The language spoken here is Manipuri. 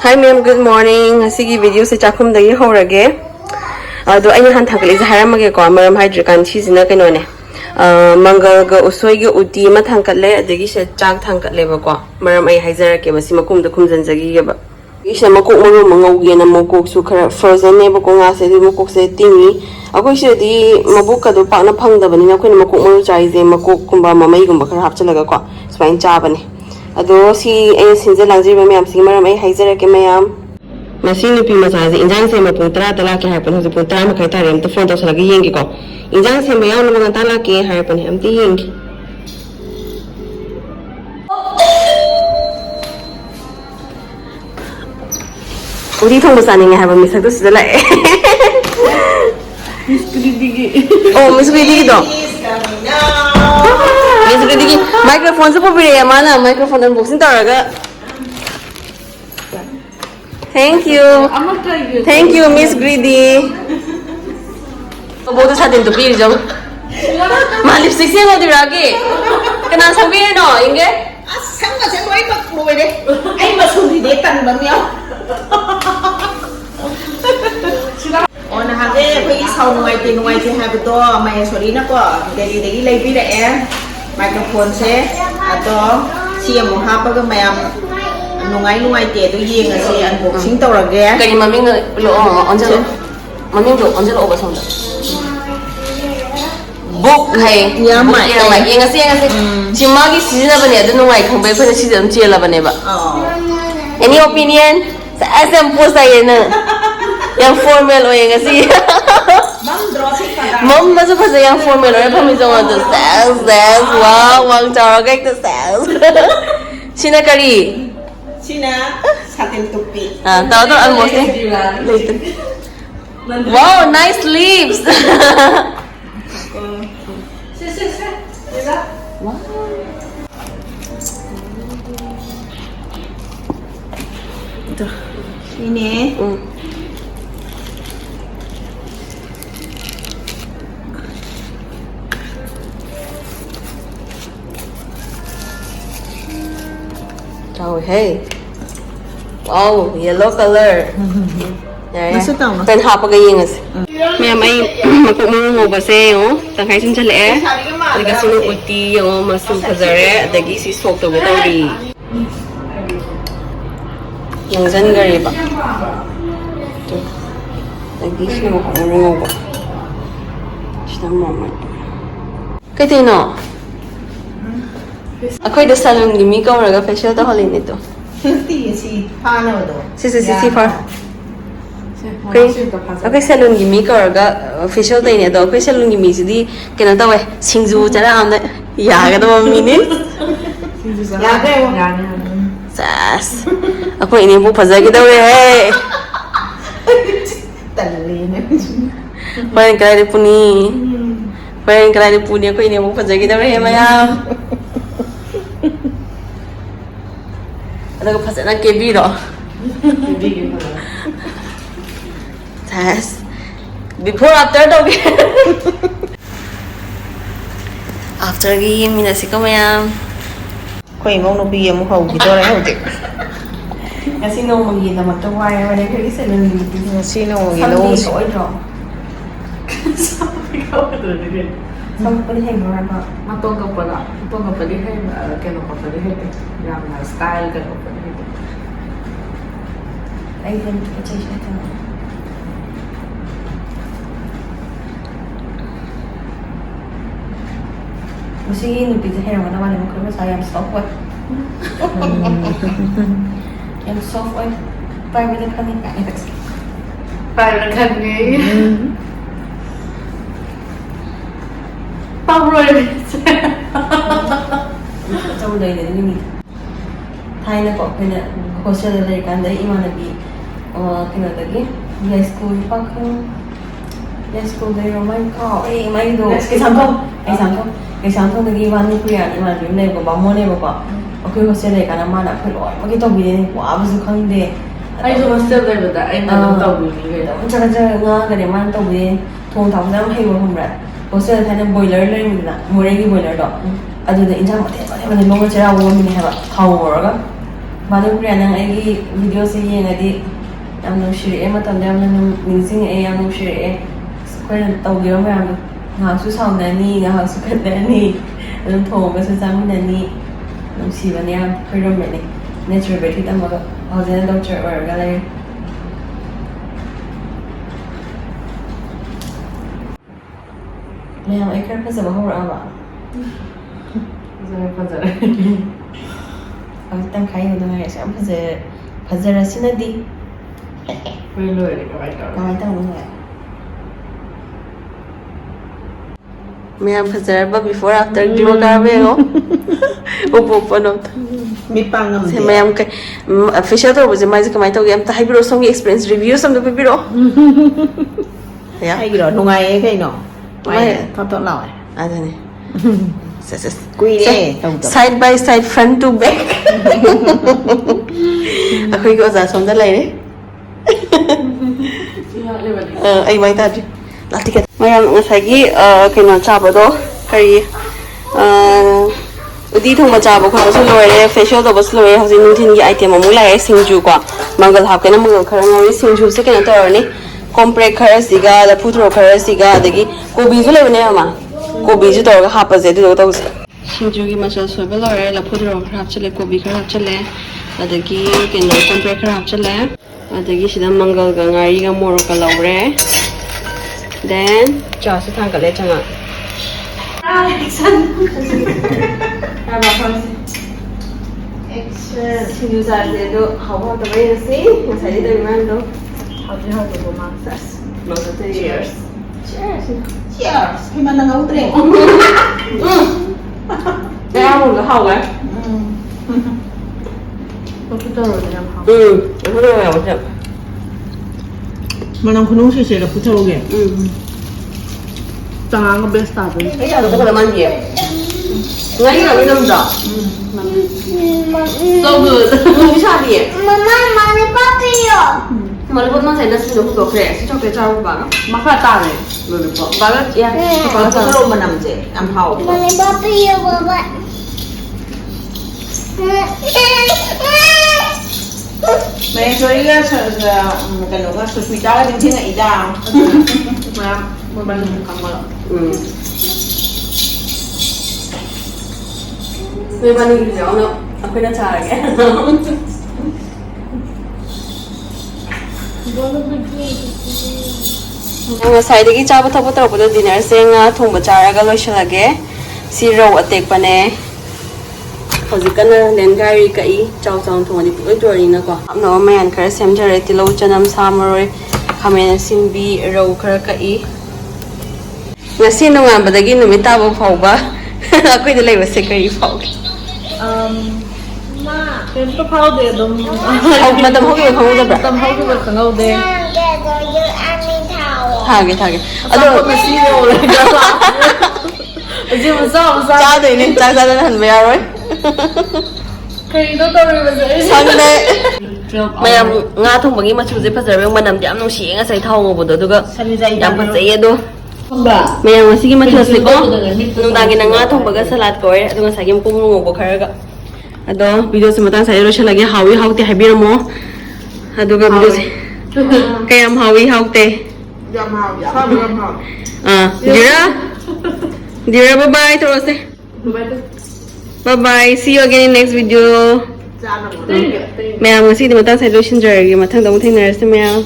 Hi ma'am, good morning. Asigi video se chakhum dagi horage. Do aina han thakali haramage ko maram hydrikan chizina kaino ne. Mangal ga usoi ga uti ma thangkatle adagi se chak thangkatle ba ko. Maram ai haizarake ba simakum da kumjan jagi ga ba. Isha makok maru mangau ge na makok su khara frozen ne ba ko nga se di makok se tingi. Akoi se di mabuk ka do pa na phang da bani na khoi makok maru chai je makok kumba mamai gumba khara hapchalaga ko. Spain cha bani. Ado si ay sinja langji ba mayam si maram ay haizarake mayam. Masih ni pima sahaja injang se ma putra tala ke hai pun putra ma kai tare am to phone to lagi yengi ko injang se mayam na tala ke hai pun am ti yengi uri thong sa ni ngai ha ba misak to sida lai Miss Gridigi oh Miss Gridigi do Miss Gridigi microphone se pobire mana microphone unboxing taraga Thank you. Thank you, Miss Greedy. Bodo sa din to pili jom. Malip siksi mo diragi. Kana sabi no, inge? Sanga sa ko ay magpluwe de. Ay masuli de tan ba miyo. On hage phi sau nuai ti have to mai sorry na ko. Degi lai bi de microphone se ato siam mo ha pa ga mayam nungai te to yeng ase unboxing tawrage Kani maming lo onjalo. Maming lo onjalo ba sonda. Book hai Yamai. Yeng ase Chimagi season ba ne da nungai khang bai phana season chela ba ne ba. Any opinion? Sa SM post ay na. Yang formal o yeng ase. Mam draw si kada Mom mas pa sa yang formal o pa mi jong to sales wow wang tawrage to sales. Sina kari Sina satin tupi. Tahu tu unboxing. Wow, nice leaves. Wow. Ini. Oh hey. Wow, yellow color. Masuk tau mas. Pen hapa gayeng as. May makuk mo ba se oh. Tangkai sin chale eh. Diga sunu uti oh masu khazare adagi si sok to betauri. Yang zan gari ba. Dagi sinu makuk mo ba. Sita mama. Kay tino. Ako'y da salon gimi ka oraga facial ta holin ito. Hindi si paano do? Si far. Okay salon gimi ka oraga facial ta ini do. Okay salon gimi sidi kena tahu singju cara amna yaga do mini. Yaga yo. Sas. Ako ini bu pazagi daw eh. Talin. Paling kaya puni. Paling kaya puni ako ini bu pazagi daw eh mayam. Ada ko pasal nak kebi do. Yes. Before after do. After game minasi ko mayam. Koi mo no biya mo hau gito ra hau de. Kasi no magi na mataway wala ka isa lang dito. Sino mo gilo? Sabi ko din mo ba? Matong ka pala din kano ka pala din yung style ka pala din Ay din ko siya ito. Masih ni pizza hair mana mana mungkin saya yang soft white. Yang soft white. Parang din kami kain. parang kami Pang-roll Trong đây là như Thai na ko kaya hostel na kan dai imanabi kina tagi high school pa ko high school dai romai ko mai do cái sang không tagi wan ni kuya imanabi ne ko ba mo ne ko okay hostel na kan ma na phlo ma ki to bi ne ko abu su khang de ai so master dai bata ai na tao bi ni ga cha nga ga de man to bi thong thong dam hay mo hum ra hostel thai na boiler le mi na mo re gi boiler do adu de injang ma de ma ne lo ma chera wo mi ne ha ba thau ro ga Madhuriya nang aigi video se yengadi yam nushire matamda yam ningsinge yam nushire koina tawgira mayam ngahaksu saunani ngahaksu khandani adum thongasu chaminani nungsibani yam khoiramene naturopathy tamaga hojena doctor oraga lay mayam ai khar phasaba horaba Fazare. Tang khai no ngai sam phazara sinadi Foi loira, vai dar. kamai tang no ngai mayam phazara ba before after glow karbe go upo panot mi pangam se mayam kai facial to buje mai kamai to game ta haibiro song experience review sam do bibiro ya ai giro nungai e kai no mai thot law adane quy đi side by side front to back akhoi ko za som da lai re ai mai ta ji lati ka mayam ngasai gi kaino chaba do kari udi thong ma chaba ko so loi re facial do bas loi hausi nu thin gi item amu lai singju ko mangal hap kana mangal khara ngori singju se kana tor ni compre khara siga da putro khara siga adagi kobi ju le ne ama kobi ju tor ga hap je do to singju gi masal so be loi la putro khara chale kobi khara chale adagi kino compre khara chale adagi sida mangal ga ngari ga moro ka laure then cha su thang ka le changa action singju sa de do how about the way to see masali do man do How do you go Maxas? cheers cheers cheers khi mà nang utre kaya mo ga how ga Hospital 그냥 가. 그래 맞아 manang khunung se se la puthalo ge 장한 거 베스트 하고. bây giờ nó có là mang gì ngay là cái năm đó So good. không biết sao gì Mama, mami, papi yo. mà nó vẫn mang thấy nó sử dụng đồ khỏe cho cái trao bà Maka tane. rồi được bà rất yeah pa puthalo manam je am hau Mami, papi yo, baba. mai choi ga sa cái nó ga su sui da ga tin ai da 뭐야? 뭐 많이 간 거야. 왜 반응이 그러지? 오늘 앞에는 잘하게 ꯉꯁꯥꯏꯗꯒꯤ ꯆꯥꯕ ꯊꯛꯄ ꯇꯧꯔꯛꯄꯗꯣ ꯗꯤꯅꯔꯁꯦ ꯉꯥ ꯊꯣꯡꯕ ꯆꯥꯔꯒ ꯂꯣꯏꯁꯤꯜꯂꯒꯦ ꯁꯤ ꯔꯧ ꯑꯇꯦꯛꯄꯅꯦ ꯍꯧꯖꯤꯛ ꯀꯟꯅ ꯂꯦꯟꯒꯥꯏꯔꯤ ꯀꯛꯏ ꯆꯥꯎ ꯆꯥꯎꯅ ꯊꯣꯡꯉꯗꯤ ꯄꯨꯛꯂꯣꯏ ꯇꯣꯏꯔꯤꯅꯀꯣ ꯍꯥꯞꯅꯕ ꯃꯌꯥꯟ ꯈꯔ ꯁꯦꯝꯖꯔꯦ ꯇꯤꯜꯍꯧ ꯆꯅꯝ ꯁꯥ ꯃꯔꯣꯏ ꯈꯥꯃꯦꯟ ꯑꯁꯤꯟꯕꯤ ꯔꯧ ꯈꯔ ꯀꯛꯏ ꯉꯁꯤ ꯅꯣꯡꯉꯥꯟꯕꯗꯒꯤ ꯅꯨꯃꯤꯠ ꯇꯥꯕ ꯐꯥꯎꯕ ꯑꯩꯈꯣꯏꯗ ꯂꯩꯕꯁꯦ ꯀꯔꯤ ꯐꯥꯎꯒꯦ 또 파우더 너무. ꯃꯇꯝ ꯍꯧꯈꯤꯕ ꯈꯪꯍꯧꯗꯕ꯭ꯔꯥ 일단 하우드가 강하대. ꯊꯥꯒꯦ ꯊꯥꯒꯦ 아도 시리얼 올라가서. 지금 싸움. ꯆꯥꯗꯣꯏꯅꯦ ꯆꯥꯛ ꯆꯥꯗꯅ ꯍꯟꯕ ꯌꯥꯔꯣꯏ 그리도 떨리면서. ꯈꯪꯗꯦ ꯃꯌꯥꯝ ꯉꯥ ꯊꯣꯡꯕꯒꯤ ꯃꯆꯨꯁꯦ ꯐꯖꯔꯕ ꯃꯅꯝꯗꯤ ꯌꯥꯝ ꯅꯨꯡꯁꯤꯌꯦ ꯉꯁꯥꯏ ꯊꯥꯎ ꯉꯧꯕꯗꯣ ꯑꯗꯨꯒ ꯌꯥꯝ ꯐꯖꯩꯌꯦ ꯑꯗꯣ ꯃꯌꯥꯝ ꯉꯁꯤꯒꯤ ꯃꯊꯦꯜꯁꯦꯀꯣ ꯅꯨꯡꯗꯥꯡꯒꯤꯅ ꯉꯥ ꯊꯣꯡꯕꯒ ꯁꯂꯥꯗ ꯑꯣꯏꯔꯦ ꯑꯗꯨꯒ ꯉꯁꯥꯏꯒꯤ ꯃꯄꯣꯡ ꯉꯧꯕ ꯈꯔꯒ ꯑꯗꯣ ꯚꯤꯗꯤꯑꯣꯁꯦ ꯃꯇꯥꯡ ꯁꯥꯏꯗ ꯂꯣꯏꯁꯤꯜꯂꯒꯦ ꯍꯥꯎꯏ ꯍꯥꯎꯇꯦ ꯍꯥꯏꯕꯤꯔꯝꯃꯣ ꯑꯗꯨꯒ ꯚꯤꯗꯤꯑꯣꯁꯦ ꯀꯌꯥꯝ ꯍꯥꯎꯏ ꯍꯥꯎꯇꯦ yam hau yam hau Dira bye bye tawase bye bye see you again in next video cha na mayam ngasi di matang side lotion jarage mathang da mu thainarase mayam